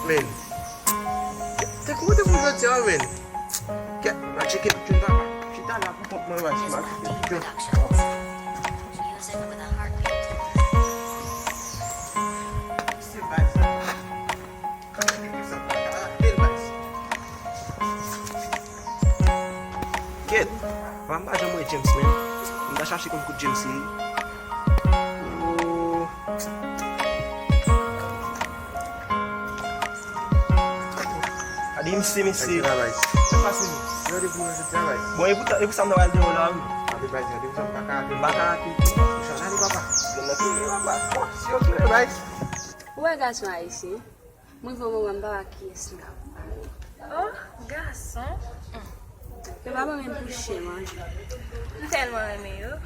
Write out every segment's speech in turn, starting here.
Men. Te kou te pou vete al men. Get, ma cheke pichon ta pa. Chita la pou pop mwen waj. Ma cheke pichon. Music with a heartbeat. Still vibes. Still vibes. Get, wamba jan mwen James men. Mda chache kon kou James li. Oh. Adi msi. Travais. Pase mi. Eu devo fazer travais. Bon, e pou sa mda wale de ou la mi. Abi vai, eu devo fazer bacana. Baka ati. Funcionário babá. Gen la kile wapa. Si yo kile vai. Ué, garçon haïtien, moi vou mandar aqui assim. Oh, garçon. Eu vou me puxar, mano. Não tellement aimé yo.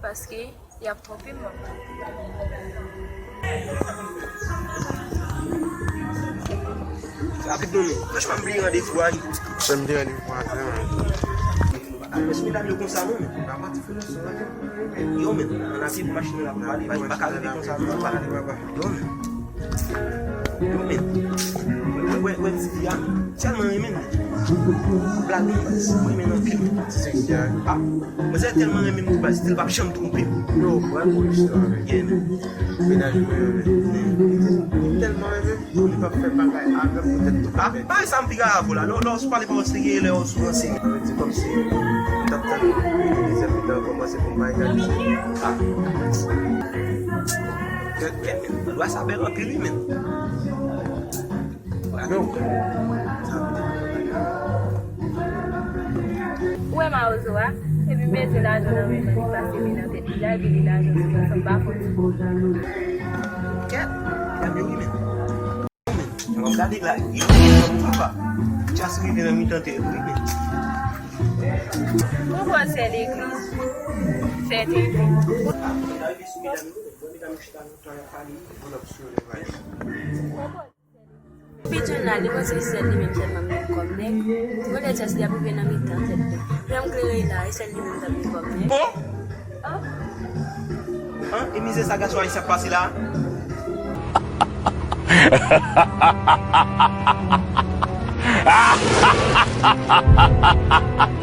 Parce que y a trop de monde. Apit nou mi. Kèch man bli yon de fwa ni. Você me deu ali com a grama. Mwen se mi dami yo kon sa nou men. Babá, tu fez isso, né? Yo men. An ati pou machin la pou pali. Baka leve kon sa nou. Yo men. Yo men. Wè ti ya. Telman yon men. Blag ni bas. Mwen men an pil. Ha. Mwen se telman yon men mou bas. Tel bak chanm trompe. Não, vai por isso, né? Ye men. Ménage meu, né? Tellement aimé. On ne peut pas faire bagaille avec peut-être tout Ha. fait. Ba yon sa mpi ga avou la. Lò sou pali pa ou sege le ou sou ansi. Avec c'est comme si t'as les habitants commencent pour m'aider. Ha. Ken men. Lwa sa bel an pil li men. Não. Ué, ma ouzoa. E puis mettre l'argent dans mes mains parce que maintenant t'es déjà vu l'argent dans son bas. Ken. Ken men men. Mwen gade la. Yon mwen pa. Jas rive nan mi tante yon men. Pourquoi c'est l'église? C'est église. Pigeon là, les voici celle même qui m'a mis comme nek. Tu vois les chasses pour venir mi tante. Même que là, et celle même qui m'a comme nek. Bon? Hein? E mize sa gaswa yi se pase la? Ha ha ha ha ha ha!